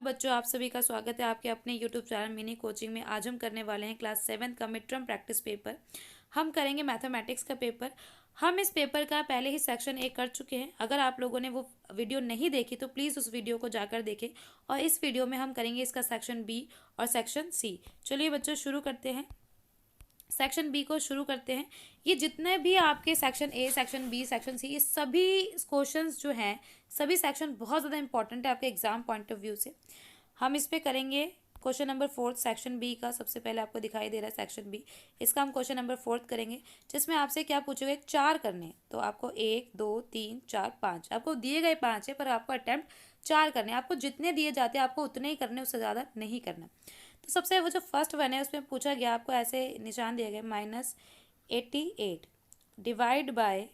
बच्चों, आप सभी का स्वागत है आपके अपने यूट्यूब चैनल मिनी कोचिंग में। आज हम करने वाले हैं क्लास 7 का मिड टर्म प्रैक्टिस पेपर। हम करेंगे मैथमेटिक्स का पेपर। हम इस पेपर का पहले ही सेक्शन ए कर चुके हैं। अगर आप लोगों ने वो वीडियो नहीं देखी तो प्लीज़ उस वीडियो को जाकर देखें। और इस वीडियो में हम करेंगे इसका सेक्शन बी और सेक्शन सी। चलिए बच्चों, शुरू करते हैं। सेक्शन बी को शुरू करते हैं। ये जितने भी आपके section A, section B, section C, ये सभी क्वेश्चंस जो हैं, सभी सेक्शन बहुत ज़्यादा इंपॉर्टेंट है आपके एग्जाम पॉइंट ऑफ व्यू से। हम इस पे करेंगे क्वेश्चन नंबर 4 सेक्शन बी का। सबसे पहले आपको दिखाई दे रहा है सेक्शन बी। इसका हम क्वेश्चन नंबर 4 करेंगे, जिसमें आपसे क्या पूछोगे, 4 करने। तो आपको 1 2 3 4 5, आपको दिए गए 5 है पर आपको अटेम्प्ट 4 करने। आपको जितने दिए जाते हैं आपको उतने ही करने, उससे ज़्यादा नहीं करना। तो सबसे वो जो फर्स्ट वन है उसमें पूछा गया, आपको ऐसे निशान दिए गए -88 डिवाइड बाय,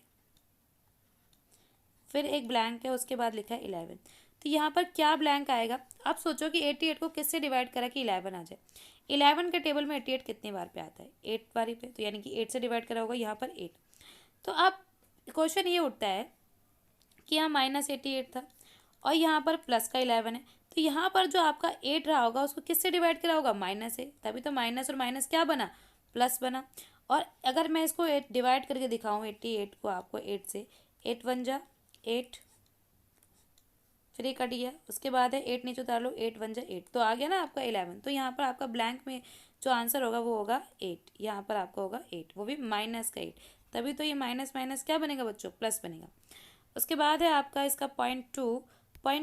फिर एक ब्लैंक है, उसके बाद लिखा है 11। तो यहाँ पर क्या ब्लैंक आएगा? आप सोचो कि 88 को किससे डिवाइड करा कि 11 आ जाए। 11 के टेबल में 88 कितनी बार पे आता है? 8 बारी पे। तो यानी कि 8 से डिवाइड करा होगा यहाँ पर 8। तो अब क्वेश्चन ये उठता है कि यहाँ -88 था और यहाँ पर प्लस का 11 है। तो यहाँ पर जो आपका 8 रहा होगा उसको किससे डिवाइड करा होगा? माइनस है, तभी तो माइनस और माइनस क्या बना? प्लस बना। और अगर मैं इसको 8 डिवाइड करके दिखाऊँ 88 को आपको 8 से, 8 1 जा 8, फिर ये कट गया। उसके बाद है 8 नीचे उतार लो, 8 1 जा 8, तो आ गया ना आपका 11। तो यहाँ पर आपका ब्लैंक में जो आंसर होगा वो होगा 8। यहाँ पर आपका होगा 8, वो भी माइनस का 8। तभी तो ये माइनस माइनस क्या बनेगा बच्चों? प्लस बनेगा। उसके बाद है आपका इसका पॉइंट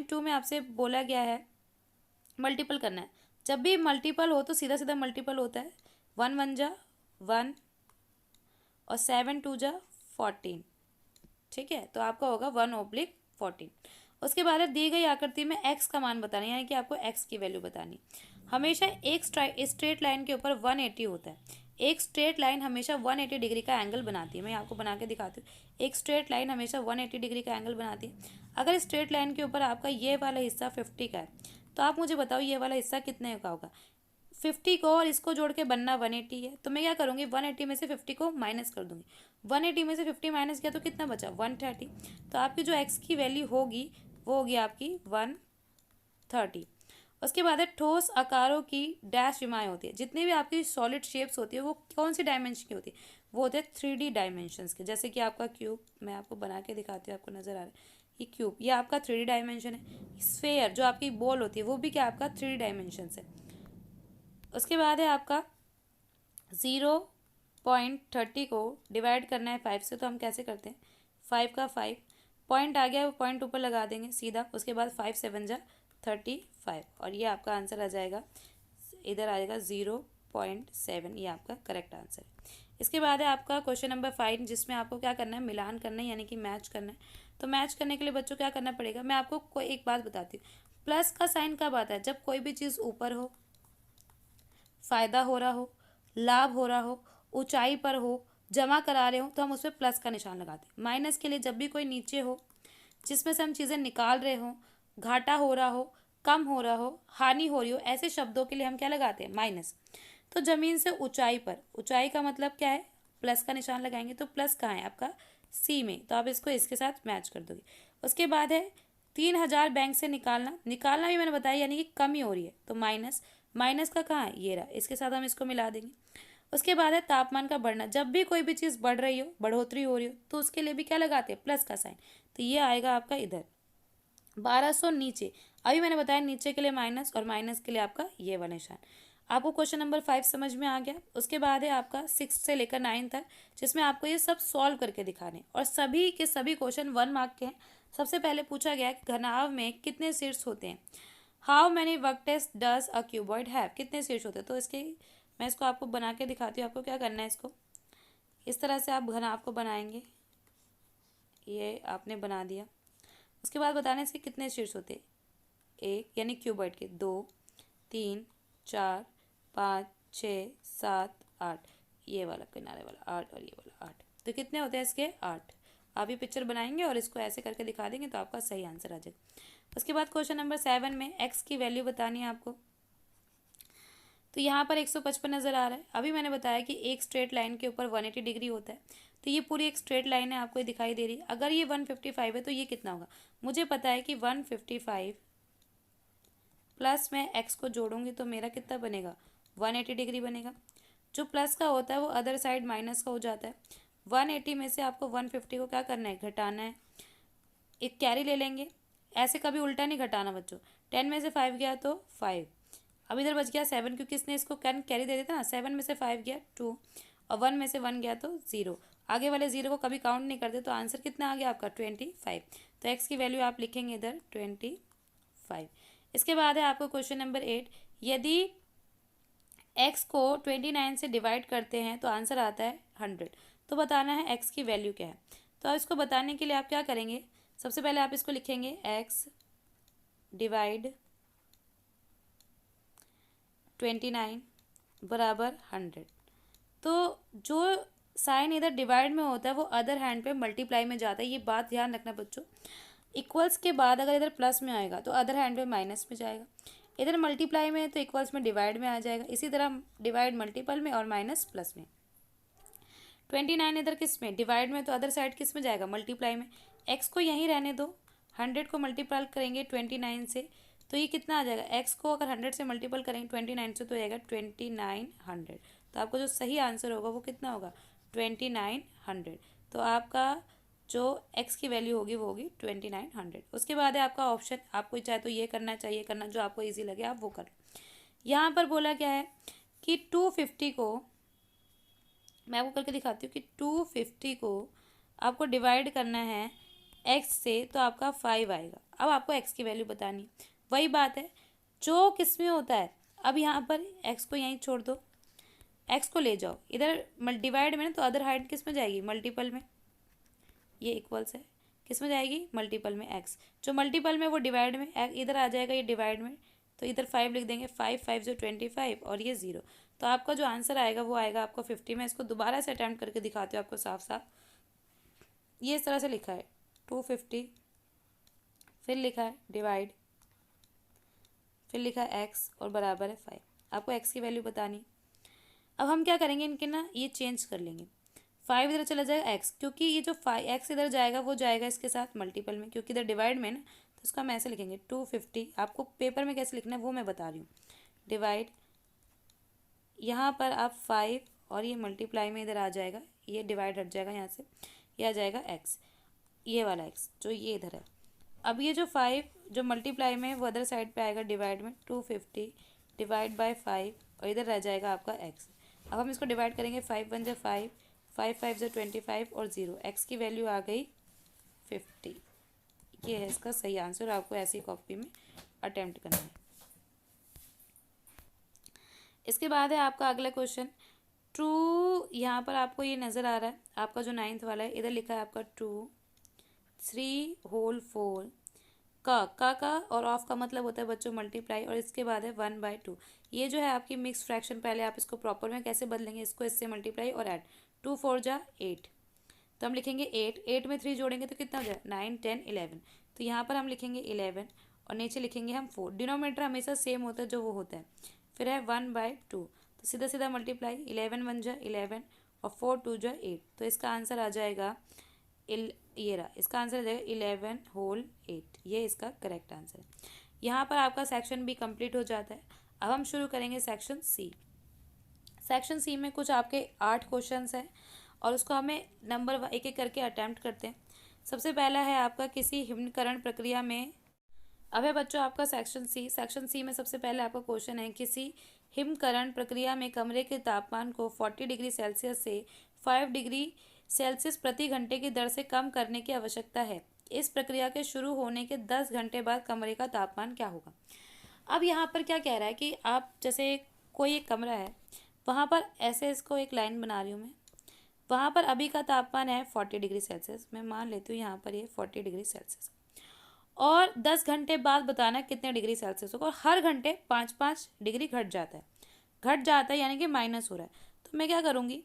टू में आपसे बोला गया है मल्टीपल करना है। जब भी मल्टीपल हो तो सीधा सीधा मल्टीपल होता है। 1 1 जा 1 और 7 2 जा 14। ठीक है, तो आपका होगा 1/14। उसके बाद दी गई आकृति में एक्स का मान बताना, यानी कि आपको एक्स की वैल्यू बतानी। हमेशा एक स्ट्रेट लाइन के ऊपर 180 होता है। एक स्ट्रेट लाइन हमेशा 180 डिग्री का एंगल बनाती है। मैं आपको बना के दिखाती हूँ। एक स्ट्रेट लाइन हमेशा 180 डिग्री का एंगल बनाती है। अगर स्ट्रेट लाइन के ऊपर आपका ये वाला हिस्सा 50 का है, तो आप मुझे बताओ ये वाला हिस्सा कितने का होगा? 50 को और इसको जोड़ के बनना 180 है। तो मैं क्या करूँगी, 180 में से 50 को माइनस कर दूंगी। 180 में से 50 माइनस किया तो कितना बचा? 130। तो आपकी जो एक्स की वैल्यू होगी वो होगी आपकी 130। उसके बाद है ठोस आकारों की डैश विमाएँ होती है। जितनी भी आपकी सॉलिड शेप्स होती है वो कौन सी डायमेंशन की होती है? वो होते हैं 3D डायमेंशंस के। जैसे कि आपका क्यूब, मैं आपको बना के दिखाती हूँ, आपको नजर आ रहा है ये क्यूब, ये आपका 3D डायमेंशन है। स्फेयर जो आपकी बॉल होती है वो भी क्या आपका 3D डायमेंशन है। उसके बाद है आपका 0.30 को डिवाइड करना है 5 से। तो हम कैसे करते हैं, 5 का 5 पॉइंट आ गया, वो पॉइंट ऊपर लगा देंगे सीधा। उसके बाद 5 7 जा 35 और ये आपका आंसर आ जाएगा, इधर आ जाएगा 0.7। ये आपका करेक्ट आंसर है। इसके बाद है आपका क्वेश्चन नंबर 5, जिसमें आपको क्या करना है, मिलान करना है, यानी कि मैच करना है। तो मैच करने के लिए बच्चों क्या करना पड़ेगा, मैं आपको कोई एक बात बताती हूँ। प्लस का साइन कब आता है? जब कोई भी चीज़ ऊपर हो, फायदा हो रहा हो, लाभ हो रहा हो, ऊंचाई पर हो, जमा करा रहे हो, तो हम उस पर प्लस का निशान लगाते हैं। माइनस के लिए जब भी कोई नीचे हो, जिसमें से हम चीज़ें निकाल रहे हो, घाटा हो रहा हो, कम हो रहा हो, हानि हो रही हो, ऐसे शब्दों के लिए हम क्या लगाते हैं? माइनस। तो जमीन से ऊंचाई पर, ऊंचाई का मतलब क्या है? प्लस का निशान लगाएंगे। तो प्लस कहाँ है आपका? सी में। तो आप इसको इसके साथ मैच कर दोगे। उसके बाद है 3000 बैंक से निकालना। निकालना भी मैंने बताया, यानी कि कमी हो रही है, तो माइनस। माइनस का कहाँ है? ये रहा, इसके साथ हम इसको मिला देंगे। उसके बाद है तापमान का बढ़ना। जब भी कोई भी चीज़ बढ़ रही हो, बढ़ोतरी हो रही हो, तो उसके लिए भी क्या लगाते हैं? प्लस का साइन। तो ये आएगा आपका इधर 1200 नीचे। अभी मैंने बताया नीचे के लिए माइनस और माइनस के लिए आपका ये वाला निशान। आपको क्वेश्चन नंबर 5 समझ में आ गया। उसके बाद है आपका 6 से लेकर 9 तक, जिसमें आपको ये सब सॉल्व करके दिखाने, और सभी के सभी क्वेश्चन 1 मार्क के हैं। सबसे पहले पूछा गया कि घनाभ में कितने शीर्ष होते हैं। How many vertices does a cuboid have? कितने शीर्ष होते हैं? तो इसके मैं इसको आपको बना के दिखाती हूँ। आपको क्या करना है, इसको इस तरह से आप घनाभ को बनाएंगे। ये आपने बना दिया। उसके बाद बताना इसके कितने शीर्ष होते हैं। एक यानी क्यूबॉइड के 2 3 4 5 6 7 8, ये वाला किनारे वाला 8 और ये वाला 8। तो कितने होते हैं इसके? 8। आप ये पिक्चर बनाएंगे और इसको ऐसे करके दिखा देंगे तो आपका सही आंसर आ जाएगा। उसके बाद क्वेश्चन नंबर 7 में एक्स की वैल्यू बतानी है आपको। तो यहाँ पर 155 नज़र आ रहा है। अभी मैंने बताया कि एक स्ट्रेट लाइन के ऊपर 180 डिग्री होता है। तो ये पूरी एक स्ट्रेट लाइन है, आपको ये दिखाई दे रही है। अगर ये 155 है तो ये कितना होगा? मुझे पता है कि 155 प्लस में एक्स को जोड़ूंगी तो मेरा कितना बनेगा 180 डिग्री बनेगा। जो प्लस का होता है वो अदर साइड माइनस का हो जाता है। 180 में से आपको 150 को क्या करना है, घटाना है। एक कैरी ले लेंगे, ऐसे कभी उल्टा नहीं घटाना बच्चों। 10 में से 5 गया तो 5, अब इधर बच गया 7 क्योंकि इसने इसको कैरी दे देता ना। 7 में से 5 गया 2 और 1 में से 1 गया तो 0। आगे वाले 0 को कभी काउंट नहीं करते, तो आंसर कितना आ गया आपका 25। तो एक्स की वैल्यू आप लिखेंगे इधर 25। इसके बाद है आपको क्वेश्चन नंबर 8। यदि एक्स को 29 से डिवाइड करते हैं तो आंसर आता है 100। तो बताना है एक्स की वैल्यू क्या है। तो अब इसको बताने के लिए आप क्या करेंगे, सबसे पहले आप इसको लिखेंगे एक्स डिवाइड 29 बराबर 100। तो जो साइन इधर डिवाइड में होता है वो अदर हैंड पे मल्टीप्लाई में जाता है, ये बात ध्यान रखना बच्चों। इक्वल्स के बाद अगर इधर प्लस में आएगा तो अदर हैंड पे माइनस में जाएगा, इधर मल्टीप्लाई में तो इक्वल्स में डिवाइड में आ जाएगा। इसी तरह डिवाइड मल्टीपल में और माइनस प्लस में। 29 इधर किस में, डिवाइड में, तो अदर साइड किस में जाएगा, मल्टीप्लाई में। एक्स को यहीं रहने दो, 100 को मल्टीप्लाई करेंगे 29 से तो ये कितना आ जाएगा, एक्स को अगर 100 से मल्टीपल करेंगे 29 से तो आएगा 2900। तो आपको जो सही आंसर होगा वो कितना होगा 2900। तो आपका जो एक्स की वैल्यू होगी वो होगी 2900। उसके बाद है आपका ऑप्शन, आपको चाहे तो ये करना चाहिए करना, जो आपको ईजी लगे आप वो कर लो। यहाँ पर बोला क्या है कि 250 को, मैं आपको करके दिखाती हूँ कि 250 को आपको डिवाइड करना है एक्स से तो आपका 5 आएगा। अब आपको एक्स की वैल्यू बतानी, वही बात है जो किस में होता है। अब यहाँ पर एक्स को यहीं छोड़ दो, एक्स को ले जाओ इधर डिवाइड में ना, तो अदर हाइड किस में जाएगी, मल्टीपल में। ये इक्वल्स है, किस में जाएगी, मल्टीपल में। एक्स जो मल्टीपल में वो डिवाइड में, इधर आ जाएगा ये डिवाइड में, तो इधर 5 लिख देंगे। 5 जो 25 और ये 0। तो आपका जो आंसर आएगा वो आएगा आपको 50। मैं इसको दोबारा से अटैम्प्ट करके दिखाती हूँ आपको साफ साफ। ये इस तरह से लिखा है 250, फिर लिखा है डिवाइड, फिर लिखा है एक्स और बराबर है 5। आपको एक्स की वैल्यू बतानी। अब हम क्या करेंगे, इनके ना ये चेंज कर लेंगे। 5 इधर चला जाएगा एक्स, क्योंकि ये जो 5 एक्स इधर जाएगा वो जाएगा इसके साथ मल्टीपल में, क्योंकि इधर डिवाइड में ना, तो इसको हम ऐसे लिखेंगे 250। आपको पेपर में कैसे लिखना है वो मैं बता रही हूँ। डिवाइड, यहाँ पर आप 5 और ये मल्टीप्लाई में इधर आ जाएगा, ये डिवाइड हट जाएगा यहाँ से, ये आ जाएगा एक्स, ये वाला एक्स जो ये इधर है। अब ये जो 5 जो मल्टीप्लाई में वो अदर साइड पे आएगा डिवाइड में, 250 डिवाइड बाय 5 और इधर रह जाएगा आपका एक्स। अब हम इसको डिवाइड करेंगे, 5 1 जा 5, 5 5 जा 25 और 0। एक्स की वैल्यू आ गई 50। ये है इसका सही आंसर। आपको ऐसी कॉपी में अटेम्प्ट करना है। इसके बाद है आपका अगला क्वेश्चन। ट्रू, यहाँ पर आपको ये नज़र आ रहा है आपका जो 9th वाला है, इधर लिखा है आपका 2 3 होल 4 का और ऑफ का मतलब होता है बच्चों मल्टीप्लाई, और इसके बाद है 1/2। ये जो है आपकी मिक्स फ्रैक्शन, पहले आप इसको प्रॉपर में कैसे बदलेंगे, इसको इससे मल्टीप्लाई और ऐड। 2 4 जा 8, तो हम लिखेंगे 8 में 3 जोड़ेंगे तो कितना हो जाए 9 10 11। तो यहाँ पर हम लिखेंगे 11 और नीचे लिखेंगे हम 4। डिनोमिनेटर हमेशा सेम होता है जो वो होता है। फिर है 1/2, तो सीधा सीधा मल्टीप्लाई, 11 1 जा 11 और 4 2 जा 8। तो इसका आंसर आ जाएगा ये रहा, इसका आंसर आ जाएगा 11 होल 8। ये इसका करेक्ट आंसर है। यहाँ पर आपका सेक्शन बी कंप्लीट हो जाता है। अब हम शुरू करेंगे सेक्शन सी। सेक्शन सी में कुछ आपके 8 क्वेश्चंस हैं और उसको हमें नंबर एक एक करके अटैम्प्ट करते हैं। सबसे पहला है आपका किसी हिमकरण प्रक्रिया में। अब है बच्चों आपका सेक्शन सी। सेक्शन सी में सबसे पहले आपका क्वेश्चन है, किसी हिमकरण प्रक्रिया में कमरे के तापमान को 40 डिग्री सेल्सियस से 5 डिग्री सेल्सियस प्रति घंटे की दर से कम करने की आवश्यकता है। इस प्रक्रिया के शुरू होने के 10 घंटे बाद कमरे का तापमान क्या होगा। अब यहाँ पर क्या कह रहा है कि आप जैसे कोई एक कमरा है, वहाँ पर ऐसे इसको एक लाइन बना रही हूँ मैं, वहाँ पर अभी का तापमान है 40 डिग्री सेल्सियस। मैं मान लेती हूँ यहाँ पर ये 40 डिग्री सेल्सियस, और 10 घंटे बाद बताना कितने डिग्री सेल्सियस होगा। और हर घंटे 5 डिग्री घट जाता है यानी कि माइनस हो रहा है। तो मैं क्या करूँगी,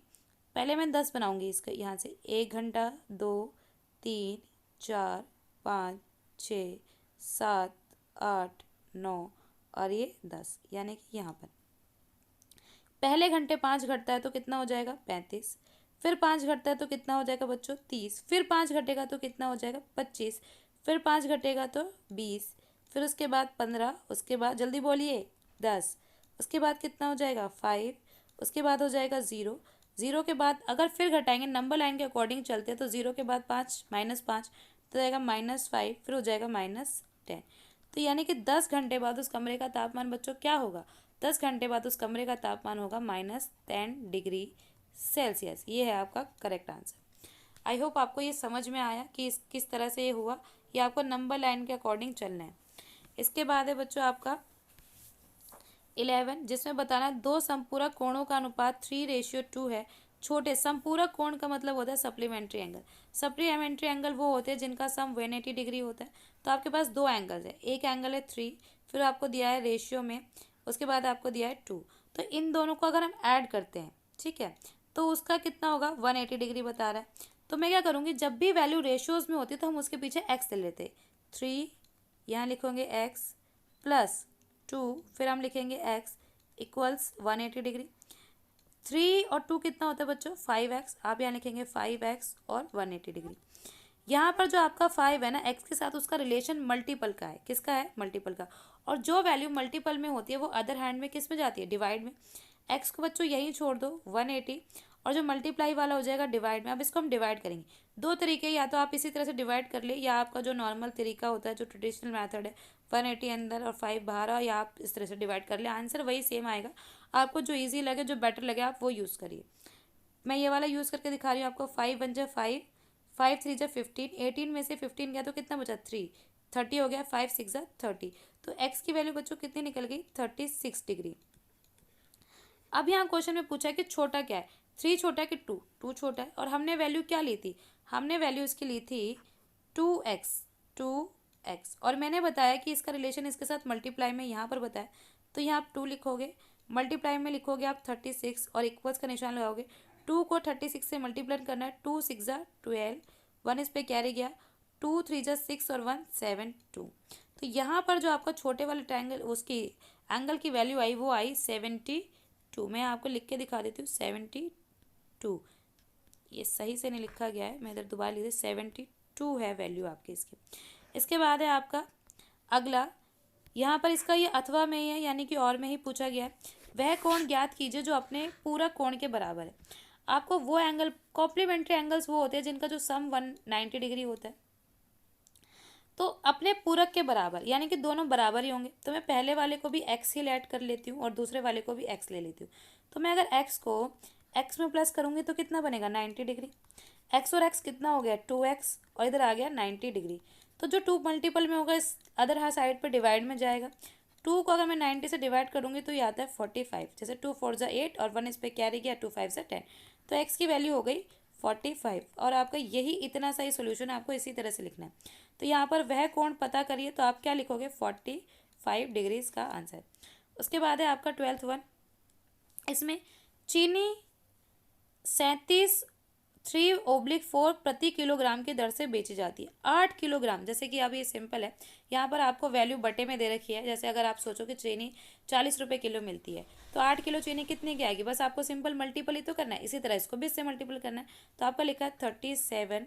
पहले मैं 10 बनाऊँगी इसका, यहाँ से 1 घंटा 2 3 4 5 6 7 8 9 और ये 10, यानी कि यहाँ पर पहले घंटे 5 घटता है तो कितना हो जाएगा 35, फिर 5 घटता है तो कितना हो जाएगा बच्चों 30, फिर 5 घटेगा तो कितना हो जाएगा 25, फिर 5 घटेगा तो 20, फिर उसके बाद 15, उसके बाद जल्दी बोलिए 10, उसके बाद कितना हो जाएगा 5, उसके बाद हो जाएगा 0, 0 के बाद अगर फिर घटाएंगे नंबर लाइन के अकॉर्डिंग चलते हैं तो 0 के बाद 5 -5 तो जाएगा -5, फिर हो जाएगा -10। तो यानी कि 10 घंटे बाद उस कमरे का तापमान बच्चों क्या होगा, 10 घंटे बाद उस कमरे का तापमान होगा -10 डिग्री सेल्सियस। ये है आपका करेक्ट आंसर। आई होप आपको ये समझ में आया कि किस तरह से ये हुआ। ये आपको नंबर लाइन के अकॉर्डिंग चलना है। इसके बाद है बच्चों आपका 11, जिसमें बताना है दो समपूरक कोणों का अनुपात 3:2 है। छोटे समपूरक कोण का मतलब होता है सप्लीमेंट्री एंगल। सप्लीमेंट्री एंगल वो होते हैं जिनका सम 180 डिग्री होता है। तो आपके पास दो एंगल्स है, एक एंगल है 3, फिर आपको दिया है रेशियो में, उसके बाद आपको दिया है 2। तो इन दोनों को अगर हम ऐड करते हैं, ठीक है, तो उसका कितना होगा 180 डिग्री बता रहा है। तो मैं क्या करूँगी, जब भी वैल्यू रेशियोज में होती है तो हम उसके पीछे एक्स ले लेते हैं। 3 यहाँ लिखेंगे एक्स प्लस 2, फिर हम लिखेंगे एक्स इक्वल्स 180 डिग्री। 3 और 2 कितना होता है बच्चों 5x, आप यहाँ लिखेंगे 5x और 180 डिग्री। यहाँ पर जो आपका 5 है ना, x के साथ उसका रिलेशन मल्टीपल का है। किसका है, मल्टीपल का। और जो वैल्यू मल्टीपल में होती है वो अदर हैंड में किस में जाती है, डिवाइड में। x को बच्चों यहीं छोड़ दो 180, और जो मल्टीप्लाई वाला हो जाएगा डिवाइड में। अब इसको हम डिवाइड करेंगे, दो तरीके, या तो आप इसी तरह से डिवाइड कर ले, या आपका जो नॉर्मल तरीका होता है जो ट्रेडिशनल मेथड है 180 अंदर और 5 बाहर, या आप इस तरह से डिवाइड कर ले, आंसर वही सेम आएगा। आपको जो इजी लगे, जो बेटर लगे, आप वो यूज़ करिए। मैं ये वाला यूज़ करके दिखा रही हूँ आपको। 5 1 जा 5, 5 3 जा 15, 18 में से 15 गया तो कितना बचा 3, 30 हो गया, 5 6 जा 30। तो एक्स की वैल्यू बच्चों कितनी निकल गई 36 डिग्री। अब यहाँ क्वेश्चन में पूछा है कि छोटा क्या है, 3 छोटा है कि 2, 2 छोटा है। और हमने वैल्यू क्या ली थी, हमने वैल्यू इसकी ली थी 2x, 2x। और मैंने बताया कि इसका रिलेशन इसके साथ मल्टीप्लाई में यहाँ पर बताया, तो यहाँ आप 2 लिखोगे, मल्टीप्लाई में लिखोगे आप 36 और इक्वल्स का निशान लगाओगे। 2 को 36 से मल्टीप्लाई करना है, 2 6 जा 12, 1 इस पे कैरी गया, 2 3 जा 6 और 1 7 2। तो यहाँ पर जो आपका छोटे वाले ट्रायंगल उसकी एंगल की वैल्यू आई वो आई 72। मैं आपको लिख के दिखा देती हूँ 72। ये सही से नहीं लिखा गया है, मैं इधर दोबारा लिख दी, 72 है वैल्यू आपकी इसकी। इसके बाद है आपका अगला, यहाँ पर इसका ये अथवा में ही है, यानी कि और में ही पूछा गया है। वह कोण ज्ञात कीजिए जो अपने पूरक कोण के बराबर है। आपको वो एंगल, कॉम्प्लीमेंट्री एंगल्स वो होते हैं जिनका जो सम 190 डिग्री होता है, तो अपने पूरक के बराबर, यानी कि दोनों बराबर ही होंगे। तो मैं पहले वाले को भी एक्स ही ऐड कर लेती हूँ और दूसरे वाले को भी एक्स ले लेती हूँ। तो मैं अगर एक्स को एक्स में प्लस करूँगी तो कितना बनेगा 90 डिग्री। एक्स और एक्स कितना हो गया 2x, और इधर आ गया 90 डिग्री। तो जो 2 मल्टीपल में होगा इस अदर हाथ साइड पर डिवाइड में जाएगा। 2 को अगर मैं 90 से डिवाइड करूँगी तो ये आता है 45, जैसे 2 4 जा 8 और 1 इस पर कैरी गया, 2 5 जा 10। तो एक्स की वैल्यू हो गई 45। और आपका यही इतना सा ही सोल्यूशन आपको इसी तरह से लिखना है। तो यहाँ पर वह कोण पता करिए, तो आप क्या लिखोगे 45 डिग्रीज का आंसर। उसके बाद है आपका 12th वन। इसमें चीनी 37 3/4 प्रति किलोग्राम की दर से बेची जाती है। 8 किलोग्राम, जैसे कि अब ये सिंपल है, यहाँ पर आपको वैल्यू बटे में दे रखी है। जैसे अगर आप सोचो कि चीनी 40 रुपये किलो मिलती है, तो 8 किलो चीनी कितने की आएगी, बस आपको सिंपल मल्टीपल ही तो करना है। इसी तरह इसको भी इससे मल्टीपल करना है। तो आपका लिखा है 37,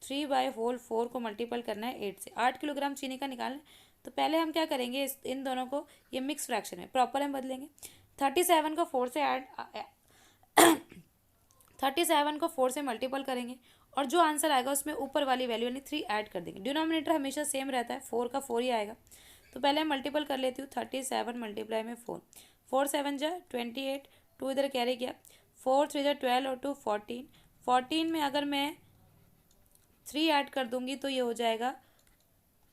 3/4 को मल्टीपल करना है 8 से। 8 किलोग्राम चीनी का निकालना है। तो पहले हम क्या करेंगे, इन दोनों को ये मिक्स फ्रैक्शन में प्रॉपर हम बदलेंगे। 37 को 4 से ऐड 37 को 4 से मल्टीपल करेंगे, और जो आंसर आएगा उसमें ऊपर वाली वैल्यू यानी 3 ऐड कर देंगे। डिनोमिनेटर हमेशा सेम रहता है, 4 का 4 ही आएगा। तो पहले मैं मल्टीपल कर लेती हूँ, 37 मल्टीप्लाई में 4, 4 7 जा 28, 2 इधर कैरी किया, 4 3 जा 12 और 2 14। 14 में अगर मैं 3 ऐड कर दूंगी तो ये हो जाएगा,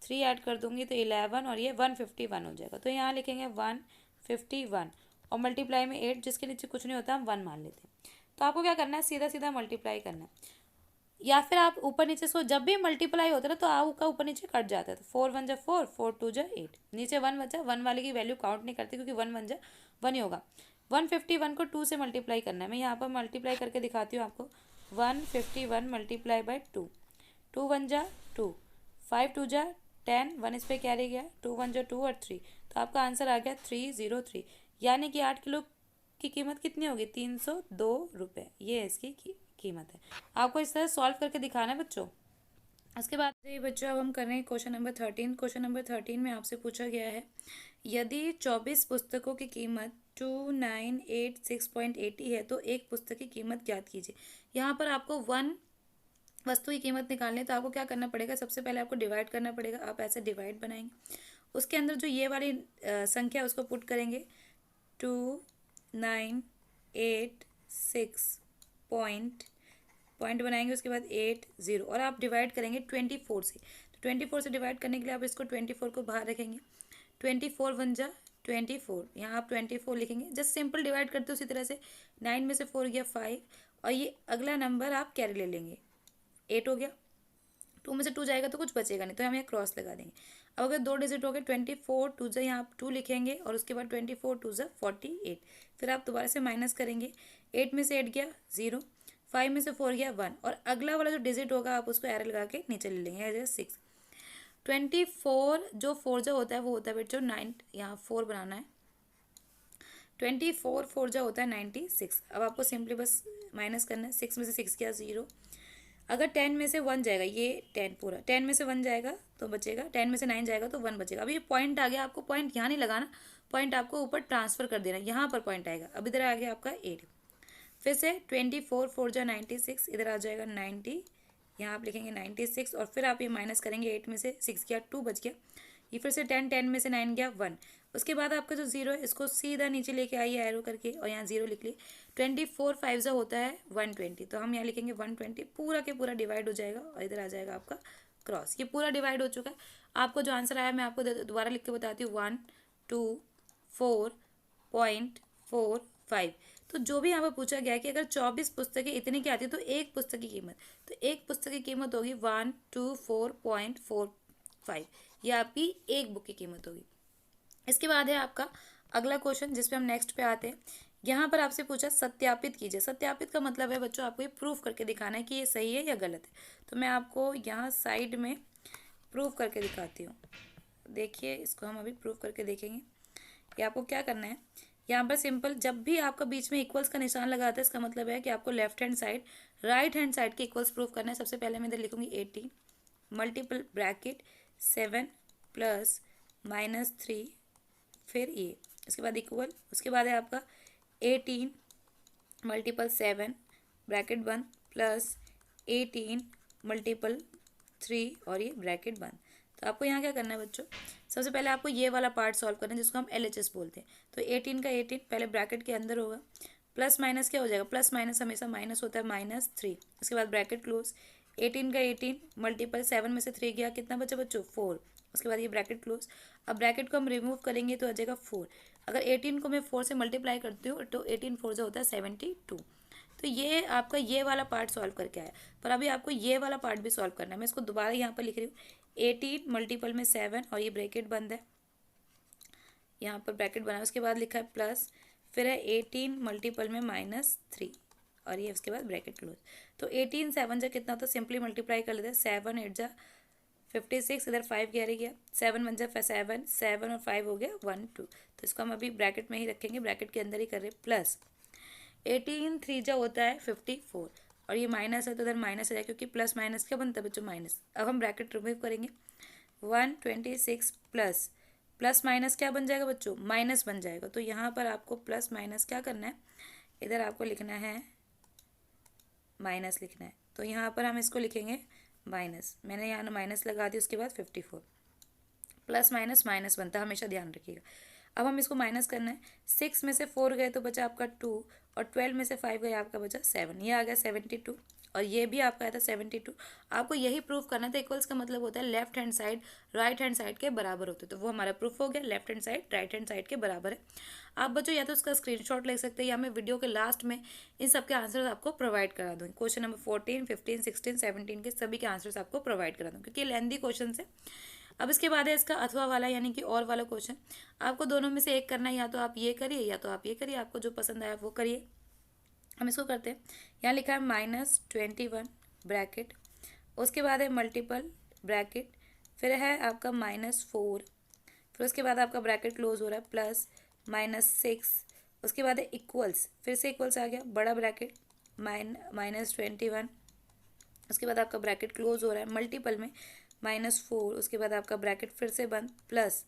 3 ऐड कर दूंगी तो 11, और ये 151 हो जाएगा। तो यहाँ लिखेंगे 151, और मल्टीप्लाई में 8, जिसके नीचे कुछ नहीं होता हम 1 मान लेते हैं। तो आपको क्या करना है, सीधा सीधा मल्टीप्लाई करना है, या फिर आप ऊपर नीचे सो, जब भी मल्टीप्लाई होता है ना तो आपका ऊपर नीचे कट जाता है। तो 4 1 जा 4, 4 2 जा 8, नीचे 1 बचा, 1 वाले की वैल्यू काउंट नहीं करती क्योंकि 1 1 जा 1 ही होगा। 151 को 2 से मल्टीप्लाई करना है। मैं यहाँ पर मल्टीप्लाई करके दिखाती हूँ आपको। 151 मल्टीप्लाई बाई 2, 2 1 जा 2, 5 2 जा 10, 1 इस पर कैरी गया, 2 1 जा 2 और 3। तो आपका आंसर आ गया 303, यानी कि 8 किलो की कीमत कितनी होगी 302 रुपये। ये इसकी कीमत है। आपको इस तरह सॉल्व करके दिखाना है बच्चों। उसके बाद ये बच्चों अब हम कर रहे हैं क्वेश्चन नंबर 13। क्वेश्चन नंबर 13 में आपसे पूछा गया है, यदि 24 पुस्तकों की कीमत 2986.80 है तो एक पुस्तक की कीमत ज्ञात कीजिए। यहाँ पर आपको वन वस्तु की कीमत निकालनी है तो आपको क्या करना पड़ेगा, सबसे पहले आपको डिवाइड करना पड़ेगा। आप ऐसे डिवाइड बनाएंगे, उसके अंदर जो ये वाली संख्या उसको पुट करेंगे 2986 पॉइंट बनाएंगे, उसके बाद 80 और आप डिवाइड करेंगे 24 से। तो 24 से डिवाइड करने के लिए आप इसको 24 को बाहर रखेंगे, 24 वन जा 24, यहाँ आप 24 लिखेंगे। जस्ट सिंपल डिवाइड करते हो उसी तरह से। 9 में से 4 गया 5 और ये अगला नंबर आप कैरी ले लेंगे, 8 हो गया। 2 में से 2 जाएगा तो कुछ बचेगा नहीं, तो हम यहाँ क्रॉस लगा देंगे। अब अगर 2 डिजिट हो गए 24 टू जा, यहाँ आप 2 लिखेंगे और उसके बाद 24 टू जा 48। फिर आप दोबारा से माइनस करेंगे, 8 में से 8 गया 0, 5 में से 4 गया 1 और अगला वाला जो डिजिट होगा आप उसको एरो लगा के नीचे ले लेंगे, एज 6। 24 जो 4 जो होता है वो होता है बच्चों 9, यहाँ 4 बनाना है। 24 4 जो होता है 96। अब आपको सिंपली बस माइनस करना है, 6 में से 6 गया 0। अगर 10 में से 1 जाएगा, ये 10 पूरा 10 में से 1 जाएगा तो बचेगा, 10 में से 9 जाएगा तो 1 बचेगा। अब ये पॉइंट आ गया, आपको पॉइंट यहाँ नहीं लगाना, पॉइंट आपको ऊपर ट्रांसफर कर देना, यहाँ पर पॉइंट आएगा। अब इधर आ गया आपका 8। फिर से 24 4 जा 96, इधर आ जाएगा 90, यहाँ आप लिखेंगे 96 और फिर आप ये माइनस करेंगे, 8 में से 6 गया 2 बच गया। ये फिर से 10 में से 9 गया 1। उसके बाद आपका जो 0 है इसको सीधा नीचे लेके आइए एरो करके और यहाँ 0 लिख लिए। 24 5 जा होता है 120, तो हम यहाँ लिखेंगे 120, पूरा के पूरा डिवाइड हो जाएगा और इधर आ जाएगा आपका क्रॉस। ये पूरा डिवाइड हो चुका है। आपको जो आंसर आया मैं आपको दोबारा लिख के बताती हूँ, 124.45। तो जो भी यहाँ पर पूछा गया है कि अगर 24 पुस्तकें इतनी की आती है तो एक पुस्तक की कीमत, तो एक पुस्तक की कीमत होगी 124.45, ये आपकी एक बुक की कीमत होगी। इसके बाद है आपका अगला क्वेश्चन जिस पे हम नेक्स्ट पे आते हैं। यहाँ पर आपसे पूछा सत्यापित कीजिए। सत्यापित का मतलब है बच्चों आपको ये प्रूफ करके दिखाना है कि ये सही है या गलत है। तो मैं आपको यहाँ साइड में प्रूफ करके दिखाती हूँ। देखिए इसको हम अभी प्रूफ करके देखेंगे। ये आपको क्या करना है, यहाँ पर सिंपल जब भी आपका बीच में इक्वल्स का निशान लगाता है इसका मतलब है कि आपको left hand side right hand side के इक्वल्स प्रूफ करना है। सबसे पहले मैं इधर लिखूंगी 18 मल्टीपल ब्रैकेट 7 प्लस -3 फिर ये, इसके बाद इक्वल, उसके बाद है आपका 18 मल्टीपल 7 ब्रैकेट बंद प्लस 18 मल्टीपल 3 और ये ब्रैकेट बंद। तो आपको यहाँ क्या करना है बच्चों, सबसे पहले आपको ये वाला पार्ट सॉल्व करना है जिसको हम LHS बोलते हैं। तो 18 का 18 पहले ब्रैकेट के अंदर होगा, प्लस माइनस क्या हो जाएगा, प्लस माइनस हमेशा माइनस होता है, -3। उसके बाद ब्रैकेट क्लोज, 18 का 18 मल्टीपल 7 में से 3 गया, कितना बचा बच्चों 4। उसके बाद ये ब्रैकेट क्लोज। अब ब्रैकेट को हम रिमूव करेंगे तो आ जाएगा 4। अगर 18 को मैं 4 से मल्टीप्लाई करती हूँ तो 18 4 जो होता है 72। तो ये आपका ये वाला पार्ट सॉल्व करके आया, पर अभी आपको ये वाला पार्ट भी सॉल्व करना है। मैं इसको दोबारा यहाँ पर लिख रही हूँ, 18 मल्टीपल में 7 और ये ब्रैकेट बंद है, यहाँ पर ब्रैकेट बना, उसके बाद लिखा है प्लस, फिर है 18 मल्टीपल में -3 और ये उसके बाद ब्रैकेट क्लोज। तो 18 7 जा कितना होता है, सिंपली मल्टीप्लाई कर लेते हैं, 7 8 जा 56, इधर 5 गया रह गया, 7 1 जा 7 7 और 5 हो गया 1 2। तो इसको हम अभी ब्रैकेट में ही रखेंगे, ब्रैकेट के अंदर ही कर रहे हैं, प्लस 18 3 जा होता है 54 और ये माइनस है तो इधर माइनस आ जाए क्योंकि प्लस माइनस क्या बनता है बच्चों माइनस। अब हम ब्रैकेट रिमूव करेंगे, 126 प्लस प्लस माइनस क्या बन जाएगा बच्चों, माइनस बन जाएगा। तो यहाँ पर आपको प्लस माइनस क्या करना है, इधर आपको लिखना है माइनस लिखना है। तो यहाँ पर हम इसको लिखेंगे माइनस, मैंने यहाँ माइनस लगा दी, उसके बाद 54, प्लस माइनस माइनस बनता है, हमेशा ध्यान रखिएगा। अब हम इसको माइनस करना है, 6 में से 4 गए तो बचा आपका 2 और 12 में से 5 गए आपका बचा 7, ये आ गया 72 और ये भी आपका आया था 72। आपको यही प्रूफ करना था, इक्वल्स का मतलब होता है left hand side right hand side के बराबर होते हैं, तो वो हमारा प्रूफ हो गया, left hand side right hand side के बराबर है। आप बच्चों या तो उसका स्क्रीनशॉट ले सकते हैं या मैं वीडियो के लास्ट में इन सब के आंसर्स आपको प्रोवाइड करा दूँगी। क्वेश्चन नंबर 14 15 16 17 के सभी के आंसर्स आपको प्रोवाइड करा दूँ क्योंकि लेंथी क्वेश्चन है। अब इसके बाद है इसका अथवा वाला यानी कि और वाला क्वेश्चन। आपको दोनों में से एक करना है, या तो आप ये करिए या तो आप ये करिए, आपको जो पसंद आया वो करिए। हम इसको करते हैं, यहाँ लिखा है -21 ब्रैकेट, उसके बाद है मल्टीपल ब्रैकेट, फिर है आपका -4, फिर उसके बाद आपका ब्रैकेट क्लोज हो रहा है, प्लस -6, उसके बाद है इक्वल्स, फिर से इक्वल्स आ गया, बड़ा ब्रैकेट -21 उसके बाद आपका ब्रैकेट क्लोज हो रहा है, मल्टीपल में -4, उसके बाद आपका ब्रैकेट फिर से बंद, प्लस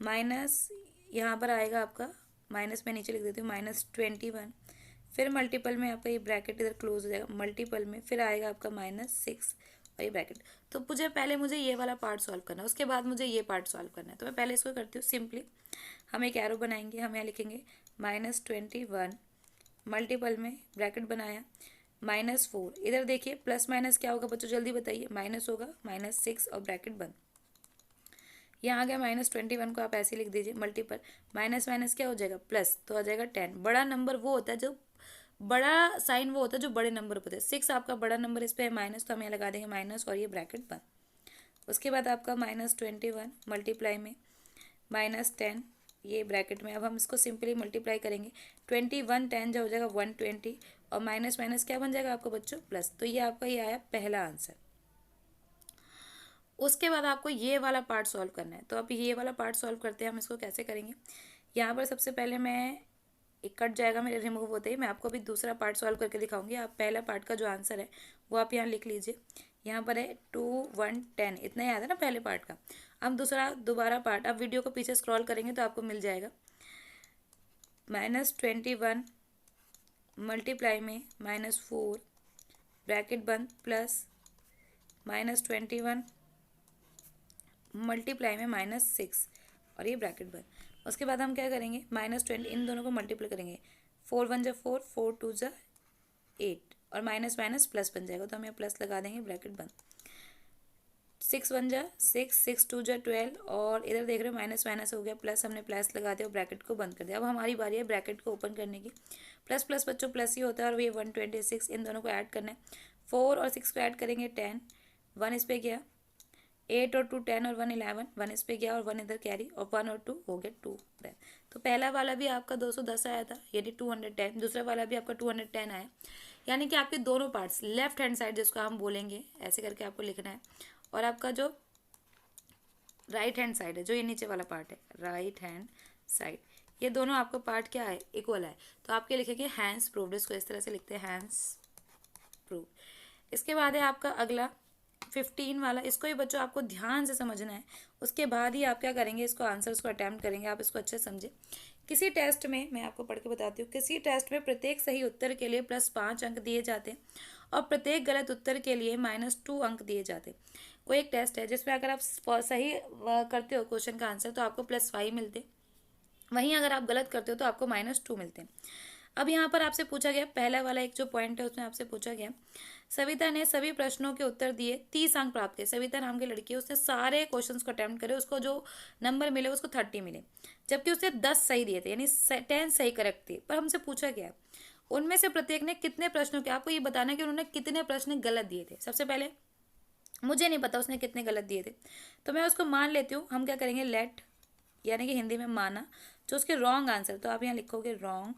माइनस यहाँ पर आएगा आपका, माइनस में नीचे लिख देती हूँ -21, फिर मल्टीपल में आपका ये ब्रैकेट इधर क्लोज हो जाएगा, मल्टीपल में फिर आएगा आपका -6 और ये ब्रैकेट। तो मुझे ये वाला पार्ट सॉल्व करना है, उसके बाद मुझे ये पार्ट सॉल्व करना है। तो मैं पहले इसको करती हूँ सिंपली। हम एक एरो बनाएंगे, हम यहाँ लिखेंगे -21, मल्टीपल में ब्रैकेट बनाया, -4, इधर देखिए प्लस माइनस क्या होगा बच्चों, जल्दी बताइए, माइनस होगा, -6 और ब्रैकेट बंद। यहाँ आ गया -21 को आप ऐसे लिख दीजिए, मल्टीपल माइनस माइनस क्या हो जाएगा, प्लस, तो आ जाएगा 10। बड़ा नंबर वो होता है जो, बड़ा साइन वो होता है जो बड़े नंबर पर होता है। 6 आपका बड़ा नंबर, इस पर है माइनस, तो हम यहाँ लगा देंगे माइनस और ये ब्रैकेट बंद। उसके बाद आपका -21 मल्टीप्लाई में -10, ये ब्रैकेट में। अब हम इसको सिंपली मल्टीप्लाई करेंगे, 21 10 जो हो जाएगा 120, और माइनस माइनस क्या बन जाएगा आपका बच्चों, प्लस। तो ये आपका ये आया पहला आंसर। उसके बाद आपको ये वाला पार्ट सॉल्व करना है। तो अब ये वाला पार्ट सॉल्व करते हैं, हम इसको कैसे करेंगे। यहाँ पर सबसे पहले मैं, एक कट जाएगा मेरे रिमूव होते ही, मैं आपको अभी दूसरा पार्ट सॉल्व करके दिखाऊंगी। आप पहला पार्ट का जो आंसर है वो आप यहाँ लिख लीजिए। यहाँ पर है 2 1 10, इतना याद है ना पहले पार्ट का। अब दोबारा पार्ट, आप वीडियो को पीछे स्क्रॉल करेंगे तो आपको मिल जाएगा। -21 मल्टीप्लाई में -4 ब्रैकेट बंद, प्लस -21 मल्टीप्लाई में -6 और ये ब्रैकेट बंद। उसके बाद हम क्या करेंगे, -20 इन दोनों को मल्टीप्लाई करेंगे, 4 1 4, 4 2 8, और माइनस माइनस प्लस बन जाएगा, तो हम यहाँ प्लस लगा देंगे, ब्रैकेट बंद। 6 1 6, 6 2 12, और इधर देख रहे हो माइनस माइनस हो गया, प्लस हमने प्लस लगा दिया और ब्रैकेट को बंद कर दिया। अब हमारी बारी है ब्रैकेट को ओपन करने की। प्लस प्लस बच्चों प्लस ही होता है, और ये 126, इन दोनों को ऐड करना है। 4 और 6 को ऐड करेंगे 10, 1 इस पे गया, 8 और 2 10 और 1 11, 1 इस पे गया और 1 इधर कैरी, और 1 और 2 हो गया 2। तो पहला वाला भी आपका 210 आया था, यानी 210। दूसरा वाला भी आपका 210 आया, यानी कि आपके दोनों पार्ट्स, लेफ्ट हैंड साइड जिसको हम बोलेंगे, ऐसे करके आपको लिखना है, और आपका जो राइट हैंड साइड है, जो ये नीचे वाला पार्ट है, राइट हैंड साइड, ये दोनों आपका पार्ट क्या है, इक्वल है। तो आपके लिखेंगे हैंड्स प्रूव्ड, इसको इस तरह से लिखते हैं, हैंड्स प्रूव्ड। इसके बाद है आपका अगला 15 वाला, इसको ही बच्चों आपको ध्यान से समझना है। उसके बाद ही आप क्या करेंगे, इसको आंसर्स को अटैम्प्ट करेंगे। आप इसको अच्छे समझे। किसी टेस्ट में, मैं आपको पढ़ के बताती हूँ, किसी टेस्ट में प्रत्येक सही उत्तर के लिए +5 अंक दिए जाते हैं, और प्रत्येक गलत उत्तर के लिए -2 अंक दिए जाते हैं। कोई एक टेस्ट है जिसमें अगर आप सही करते हो क्वेश्चन का आंसर तो आपको +5 मिलते, वहीं अगर आप गलत करते हो तो आपको -2 मिलते हैं। अब यहाँ पर आपसे पूछा गया, पहला वाला एक जो पॉइंट है उसमें आपसे पूछा गया, सविता ने सभी प्रश्नों के उत्तर दिए, 30 अंक प्राप्त किए। सविता नाम की लड़की है, उसने सारे क्वेश्चंस को अटेम्प्ट करे, उसको जो नंबर मिले उसको 30 मिले, जबकि उसने 10 सही दिए थे, यानी 10 सही करेक्ट थे। पर हमसे पूछा गया उनमें से प्रत्येक ने कितने प्रश्नों के, आपको ये बताना कि उन्होंने कितने प्रश्न गलत दिए थे। सबसे पहले मुझे नहीं पता उसने कितने गलत दिए थे, तो मैं उसको मान लेती हूँ। हम क्या करेंगे, लेट, यानी कि हिंदी में माना, जो उसके रॉन्ग आंसर, तो आप यहाँ लिखोगे रॉन्ग।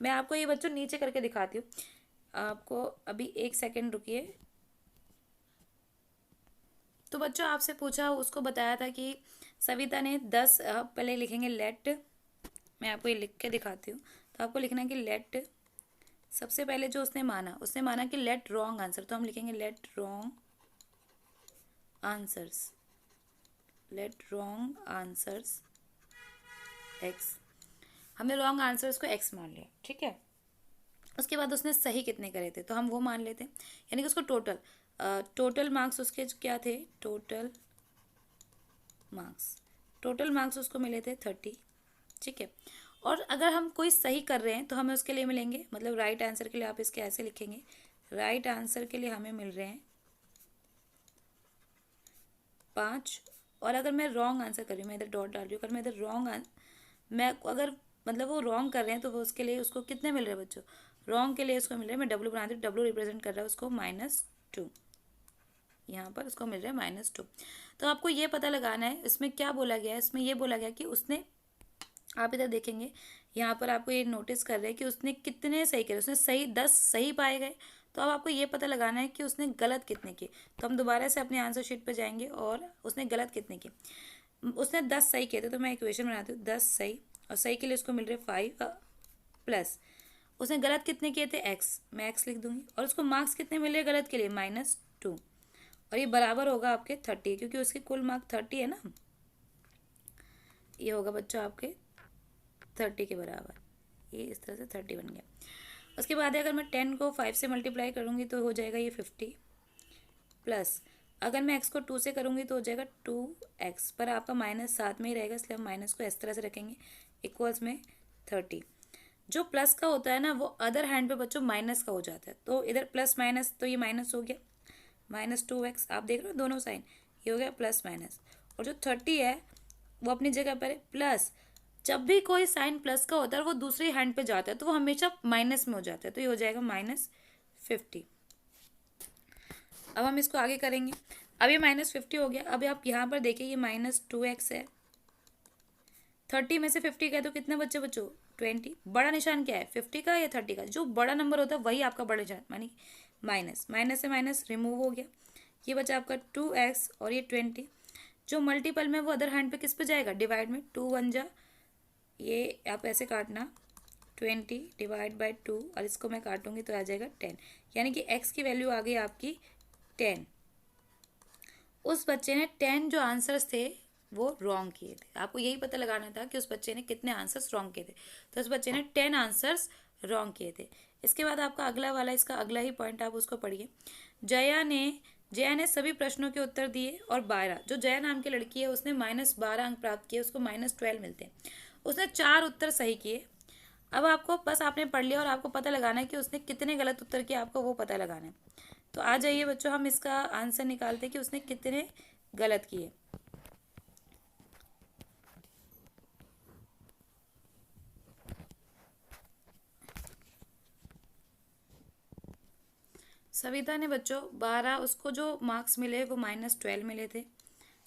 मैं आपको ये बच्चों नीचे करके दिखाती हूँ, आपको अभी 1 सेकेंड रुकिए। तो बच्चों आपसे पूछा, उसको बताया था कि सविता ने 10, पहले लिखेंगे लेट, मैं आपको ये लिख के दिखाती हूँ। तो आपको लिखना है कि लेट, सबसे पहले जो उसने माना कि लेट रॉन्ग आंसर, तो हम लिखेंगे let wrong answers, let wrong answers X. हमने रॉन्ग आंसर्स को एक्स मान लिया, ठीक है। उसके बाद उसने सही कितने करे थे, तो हम वो मान लेते हैं, यानी कि उसको टोटल मार्क्स उसके क्या थे, टोटल मार्क्स उसको मिले थे 30, ठीक है। और अगर हम कोई सही कर रहे हैं तो हमें उसके लिए मिलेंगे, मतलब राइट आंसर के लिए आप इसके ऐसे लिखेंगे, राइट आंसर के लिए हमें मिल रहे हैं 5। और अगर मैं रॉन्ग आंसर कर रही हूँ, मैं इधर डॉट डाल रही हूँ, अगर मैं इधर मैं अगर मतलब वो रॉन्ग कर रहे हैं तो वो उसके लिए उसको कितने मिल रहे हैं बच्चों, रॉन्ग के लिए उसको मिल रहे हैं, मैं डब्लू बना दी, डब्लू रिप्रेजेंट कर रहा है उसको -2, यहाँ पर उसको मिल रहा है -2। तो आपको ये पता लगाना है इसमें क्या बोला गया है। इसमें ये बोला गया कि उसने, आप इधर देखेंगे यहाँ पर आपको ये नोटिस कर रहे हैं कि उसने कितने सही करे, उसने सही 10 सही पाए गए। तो अब आपको ये पता लगाना है कि उसने गलत कितने किए। तो हम दोबारा से अपने आंसर शीट पर जाएंगे और उसने गलत कितने किए। उसने 10 सही किए थे, तो मैं इक्वेशन बनाती हूँ, 10 सही, और सही के लिए उसको मिल रहे 5 प्लस उसने गलत कितने किए थे, एक्स, मैं एक्स लिख दूंगी, और उसको मार्क्स कितने मिले गलत के लिए, -2, और ये बराबर होगा आपके 30, क्योंकि उसके कुल मार्क 30 है ना, ये होगा बच्चों आपके 30 के बराबर, ये इस तरह से 30 बन गया। उसके बाद अगर मैं 10 को 5 से मल्टीप्लाई करूँगी तो हो जाएगा ये 50, प्लस अगर मैं x को 2 से करूँगी तो हो जाएगा 2x, पर आपका माइनस साथ में ही रहेगा, इसलिए हम माइनस को इस तरह से रखेंगे, इक्वल्स में 30। जो प्लस का होता है ना वो अदर हैंड पे बच्चों माइनस का हो जाता है, तो इधर प्लस माइनस, तो ये माइनस हो गया, -2x, आप देख रहे हो दोनों साइन, ये हो गया प्लस माइनस, और जो 30 है वो अपनी जगह पर है प्लस। जब भी कोई साइन प्लस का होता है वो दूसरे हैंड पे जाता है तो वो हमेशा माइनस में हो जाता है, तो ये हो जाएगा -50। अब हम इसको आगे करेंगे, अब ये -50 हो गया। अब आप यहाँ पर देखिए ये -2x है, 30 में से 50 गए तो कितने बच्चे बच्चों, 20। बड़ा निशान क्या है, 50 का या 30 का, जो बड़ा नंबर होता है वही आपका बड़ा निशान, मानी माइनस, माइनस से माइनस रिमूव हो गया, ये बचा आपका 2x और ये 20। जो मल्टीपल में वो अदर हैंड पे किस पे जाएगा, डिवाइड में, 2 1 जा, ये आप ऐसे काटना 20 डिवाइड बाई 2, और इसको मैं काटूंगी तो आ जाएगा 10, यानी कि x की वैल्यू आ गई आपकी 10। उस बच्चे ने 10 जो आंसर्स थे वो रॉन्ग किए थे, आपको यही पता लगाना था कि उस बच्चे ने कितने आंसर्स रॉन्ग किए थे, तो उस बच्चे ने 10 आंसर्स रॉन्ग किए थे। इसके बाद आपका अगला वाला, इसका अगला ही पॉइंट आप उसको पढ़िए। जया ने सभी प्रश्नों के उत्तर दिए और 12, जो जया नाम की लड़की है उसने -12 अंक प्राप्त किए, उसको -12 मिलते हैं। उसने 4 उत्तर सही किए। अब आपको बस आपने पढ़ लिया और आपको पता लगाना है कि उसने कितने गलत उत्तर किए, आपको वो पता लगाना है। तो आ जाइए बच्चों, हम इसका आंसर निकालते हैं कि उसने कितने गलत किए। सविता ने बच्चों 12, उसको जो मार्क्स मिले वो -12 मिले थे,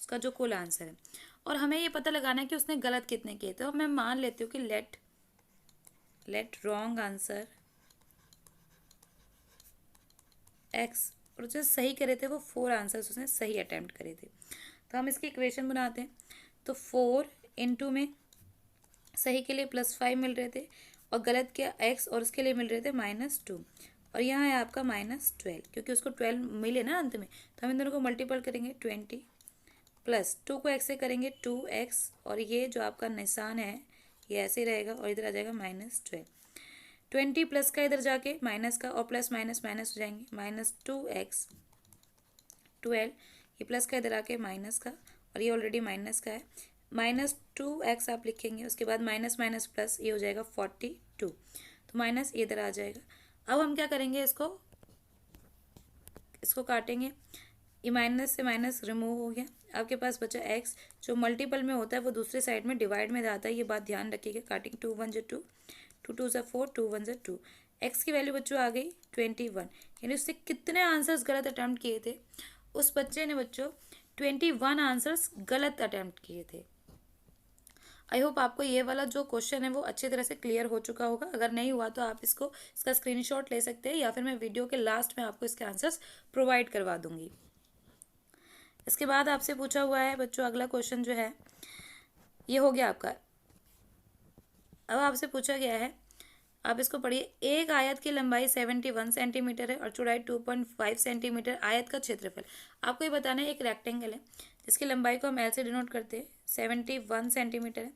उसका जो कुल आंसर है। और हमें ये पता लगाना है कि उसने गलत कितने किए थे। तो मैं मान लेती हूँ कि लेट रॉन्ग आंसर x, और जो सही करे थे वो 4 आंसर्स उसने सही अटैम्प्ट करे थे। तो हम इसकी इक्वेशन बनाते हैं, तो 4 इंटू में सही के लिए +5 मिल रहे थे और गलत के x और उसके लिए मिल रहे थे -2, और यहाँ है आपका -12, क्योंकि उसको 12 मिले ना अंत में, तो हम इन दोनों को मल्टीपल करेंगे 20, प्लस 2 को x से करेंगे 2x, और ये जो आपका निशान है ये ऐसे ही रहेगा और इधर आ जाएगा -12। 20 प्लस का इधर जाके माइनस का, और प्लस माइनस माइनस हो जाएंगे, -2x 12, ये प्लस का इधर आके माइनस का, और ये ऑलरेडी माइनस का है, -2x आप लिखेंगे, उसके बाद माइनस माइनस प्लस, ये हो जाएगा 42, तो माइनस ये इधर आ जाएगा। अब हम क्या करेंगे, इसको काटेंगे, ये माइनस से माइनस रिमूव हो गया, आपके पास बचा x, जो मल्टीपल में होता है वो दूसरे साइड में डिवाइड में जाता है, ये बात ध्यान रखिएगा। काटेंगे 2 1 2, 2 2 4, 2 1 2, x की वैल्यू बच्चों आ गई 21, यानी उससे कितने आंसर्स गलत अटैम्प्ट किए थे, उस बच्चे ने बच्चों 21 आंसर्स गलत अटैम्प्ट किए थे। आई होप आपको ये वाला जो क्वेश्चन है वो अच्छी तरह से क्लियर हो चुका होगा। अगर नहीं हुआ तो आप इसका स्क्रीनशॉट ले सकते हैं, या फिर मैं वीडियो के लास्ट में आपको इसके आंसर्स प्रोवाइड करवा दूंगी। इसके बाद आपसे पूछा हुआ है बच्चों अगला क्वेश्चन जो है ये हो गया आपका। अब आपसे पूछा गया है, आप इसको पढ़िए। एक आयत की लंबाई 71 सेंटीमीटर है और चौड़ाई 2.5 सेंटीमीटर, आयत का क्षेत्रफल। आपको ये बताना है एक रेक्टेंगल है जिसकी लंबाई को हम एल से डिनोट करते हैं, 71 सेंटीमीटर है,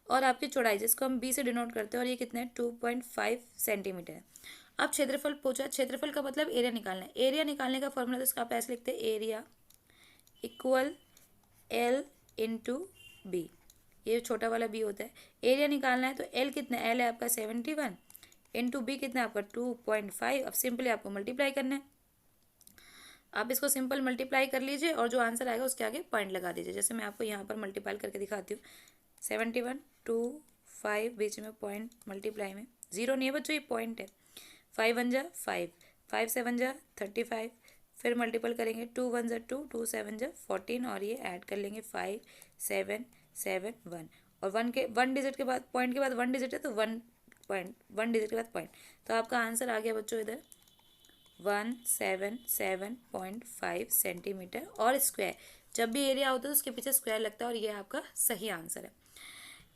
और आपकी चौड़ाई जिसको हम बी से डिनोट करते हैं, और ये कितना है 2.5 सेंटीमीटर है। अब क्षेत्रफल पूछा, क्षेत्रफल का मतलब एरिया निकालना है। एरिया निकालने का फॉर्मूला तो इसका आप ऐसे लिखते हैं, area equal L into B, ये छोटा वाला बी होता है। एरिया निकालना है तो एल कितना, एल है आपका 71 इंटू बी कितना है आपका 2.5। अब सिंपली आपको मल्टीप्लाई करना है, आप इसको सिंपल मल्टीप्लाई कर लीजिए और जो आंसर आएगा उसके आगे पॉइंट लगा दीजिए। जैसे मैं आपको यहाँ पर मल्टीप्लाई करके दिखाती हूँ, 71 2 5, बीच में पॉइंट, मल्टीप्लाई में जीरो नहीं है बच्चों, ये पॉइंट है। 5 1 जा 5, 5 7 जा 35, फिर मल्टीपल करेंगे 2 1 जा 2, 2 7 जा 14, और ये ऐड कर लेंगे 5 7 7 1, और 1 डिजिट के बाद, पॉइंट के बाद 1 डिजिट है तो 1 पॉइंट, 1 डिजिट के बाद पॉइंट, तो आपका आंसर आ गया बच्चों इधर 177.5 सेंटीमीटर और स्क्वायर। जब भी एरिया होता है तो उसके पीछे स्क्वायर लगता है, और ये आपका सही आंसर है।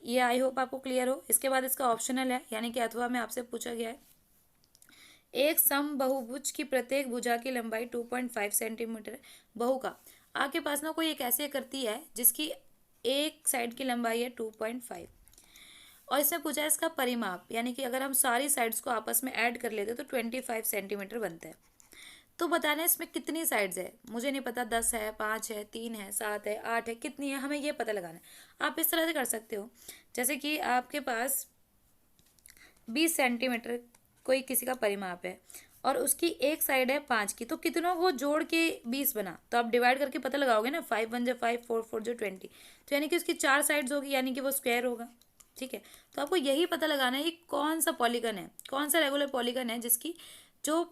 ये आई होप आपको क्लियर हो। इसके बाद इसका ऑप्शनल है, यानी कि अथवा में आपसे पूछा गया है एक समबाहुभुज की प्रत्येक भुजा की लंबाई 2.5 सेंटीमीटर है। बहु का आपके पास ना कोई एक ऐसी आकृति है जिसकी एक साइड की लंबाई है 2.5 और इसमें पूछा है इसका परिमाप, यानी कि अगर हम सारी साइड्स को आपस में ऐड कर लेते तो 25 सेंटीमीटर बनता है। तो बताना इसमें कितनी साइड्स है, मुझे नहीं पता, 10 है, 5 है, 3 है, 7 है, 8 है, कितनी है हमें ये पता लगाना है। आप इस तरह से कर सकते हो, जैसे कि आपके पास 20 सेंटीमीटर कोई किसी का परिमाप है और उसकी एक साइड है 5 की, तो कितनों को जोड़ के 20 बना, तो आप डिवाइड करके पता लगाओगे ना, 5 1 जो 5, 4 4 जो 20, तो यानी कि उसकी 4 साइड्स होगी, यानी कि वो स्क्वायर होगा। ठीक है, तो आपको यही पता लगाना है कि कौन सा पॉलीगन है, कौन सा रेगुलर पॉलीगन है जिसकी जो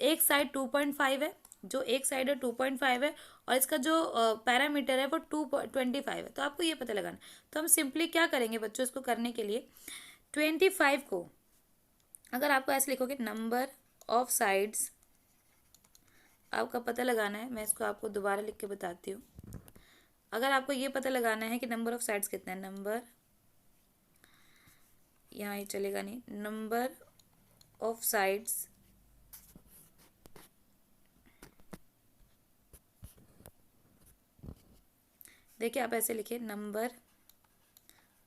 एक साइड 2.5 है, जो एक साइड है 2.5 है और इसका जो पैरामीटर है वो 2.25 है। तो आपको ये पता लगाना, तो हम सिंपली क्या करेंगे बच्चों, इसको करने के लिए 25 को अगर आपको ऐसे लिखोगे नंबर ऑफ साइड्स, आपका पता लगाना है, मैं इसको आपको दोबारा लिख के बताती हूँ। अगर आपको ये पता लगाना है कि नंबर ऑफ साइड्स कितना है, नंबर, यहाँ ये चलेगा नहीं, नंबर ऑफ साइड्स देखिए आप ऐसे लिखिए नंबर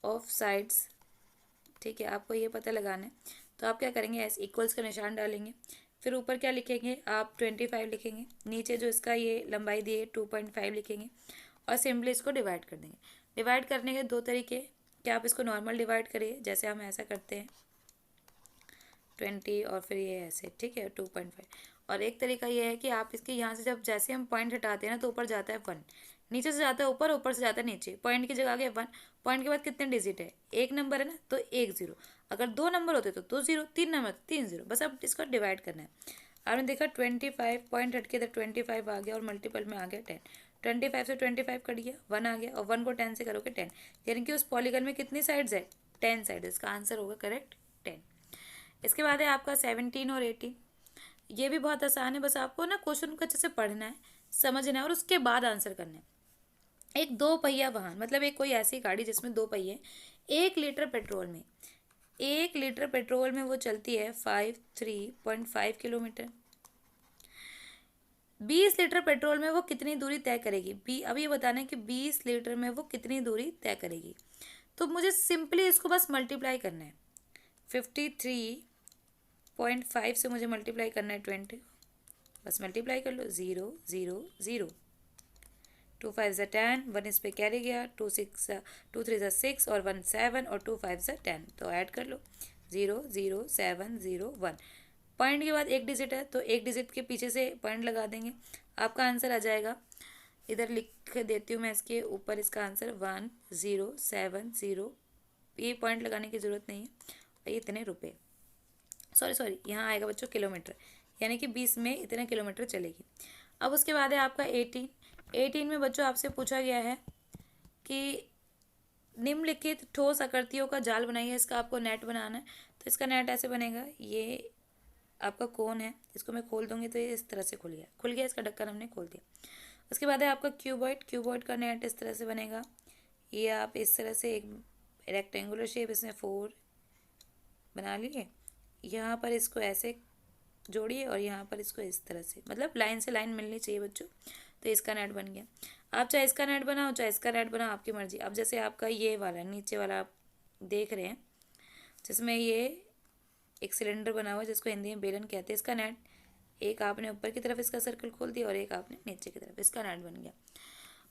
ऑफ साइड्स। ठीक है, आपको ये पता लगाना है, तो आप क्या करेंगे, ऐसे इक्वल्स का निशान डालेंगे, फिर ऊपर क्या लिखेंगे आप 25 लिखेंगे, नीचे जो इसका ये लंबाई दी है 2.5 लिखेंगे और सिंपली इसको डिवाइड कर देंगे। डिवाइड करने के दो तरीके, क्या आप इसको नॉर्मल डिवाइड करिए जैसे हम ऐसा करते हैं 20 और फिर ये ऐसे, ठीक है 2.5, और एक तरीका ये है कि आप इसके यहाँ से जब जैसे हम पॉइंट हटाते हैं ना तो ऊपर जाता है 1, नीचे से जाता है ऊपर, ऊपर से जाता है नीचे, पॉइंट की जगह आ गया 1, पॉइंट के बाद कितने डिजिट है, एक नंबर है ना तो एक जीरो, अगर 2 नंबर होते तो 2 जीरो, 3 नंबर तो 3 जीरो, बस अब इसको डिवाइड करना है। आपने देखा 25 पॉइंट हट के इधर 25 आ गया और मल्टीपल में आ गया 10, 25 से 25 कट गया, 1 आ गया और 1 को 10 से करोगे 10, यानी कि उस पॉलीगन में कितनी साइड्स है, 10 साइड, इसका आंसर होगा करेक्ट 10। इसके बाद है आपका 17 और 18, ये भी बहुत आसान है, बस आपको ना क्वेश्चन को अच्छे से पढ़ना है, समझना है और उसके बाद आंसर करना है। एक 2 पहिया वाहन, मतलब एक कोई ऐसी गाड़ी जिसमें 2 पहिए, 1 लीटर पेट्रोल में, 1 लीटर पेट्रोल में वो चलती है 3.5 किलोमीटर। 20 लीटर पेट्रोल में वो कितनी दूरी तय करेगी, अब ये बताना है कि 20 लीटर में वो कितनी दूरी तय करेगी। तो मुझे सिंपली इसको बस मल्टीप्लाई करना है, 53.5 से मुझे मल्टीप्लाई करना है 20, बस मल्टीप्लाई कर लो, 0 0 0, 2 5 ज़ा 10, 1 इस पे कैरी गया, 2 3 ज़ा 6 और 1 7 और 2 5 ज़ा 10, तो ऐड कर लो 0 0 7 0 1, पॉइंट के बाद एक डिजिट है तो एक डिजिट के पीछे से पॉइंट लगा देंगे, आपका आंसर आ जाएगा। इधर लिख देती हूँ मैं इसके ऊपर इसका आंसर 1070, ये पॉइंट लगाने की ज़रूरत नहीं है, और ये इतने रुपये, सॉरी यहाँ आएगा बच्चों किलोमीटर, यानी कि 20 में इतने किलोमीटर चलेगी। अब उसके बाद है आपका 18 में बच्चों आपसे पूछा गया है कि निम्नलिखित ठोस आकृतियों का जाल बनाइए, इसका आपको नेट बनाना है। तो इसका नेट ऐसे बनेगा, ये आपका कोन है, इसको मैं खोल दूंगी तो ये इस तरह से खुल गया, इसका ढक्कन हमने खोल दिया। उसके बाद है आपका क्यूबॉइड का नेट इस तरह से बनेगा, ये आप इस तरह से एक रेक्टेंगुलर शेप इसमें 4 बना लिए, यहाँ पर इसको ऐसे जोड़िए और यहाँ पर इसको इस तरह से, मतलब लाइन से लाइन मिलनी चाहिए बच्चों, तो इसका नेट बन गया। आप चाहे इसका नेट बनाओ चाहे इसका नेट बनाओ, आपकी मर्जी। अब जैसे आपका ये वाला नीचे वाला आप देख रहे हैं जिसमें ये एक सिलेंडर बना हुआ है जिसको हिंदी में बेलन कहते हैं, इसका नेट, एक आपने ऊपर की तरफ इसका सर्कल खोल दिया और एक आपने नीचे की तरफ, इसका नेट बन गया।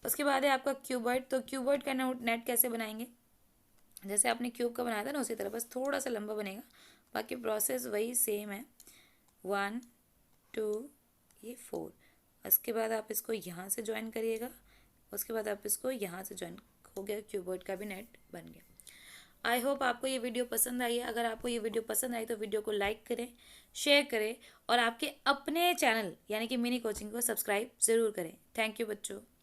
उसके बाद है आपका क्यूबॉइड, तो क्यूबॉइड का नेट कैसे बनाएंगे, जैसे आपने क्यूब का बनाया था ना उसी तरह, बस थोड़ा सा लंबा बनेगा, बाकी प्रोसेस वही सेम है, 1 2 ये 4, उसके बाद आप इसको यहाँ से ज्वाइन करिएगा, उसके बाद आप इसको यहाँ से ज्वाइन, हो गया क्यूबॉइड का भी नेट बन गया। आई होप आपको ये वीडियो पसंद आई है, अगर आपको ये वीडियो पसंद आई तो वीडियो को लाइक करें, शेयर करें और आपके अपने चैनल यानी कि मिनी कोचिंग को सब्सक्राइब ज़रूर करें। थैंक यू बच्चों।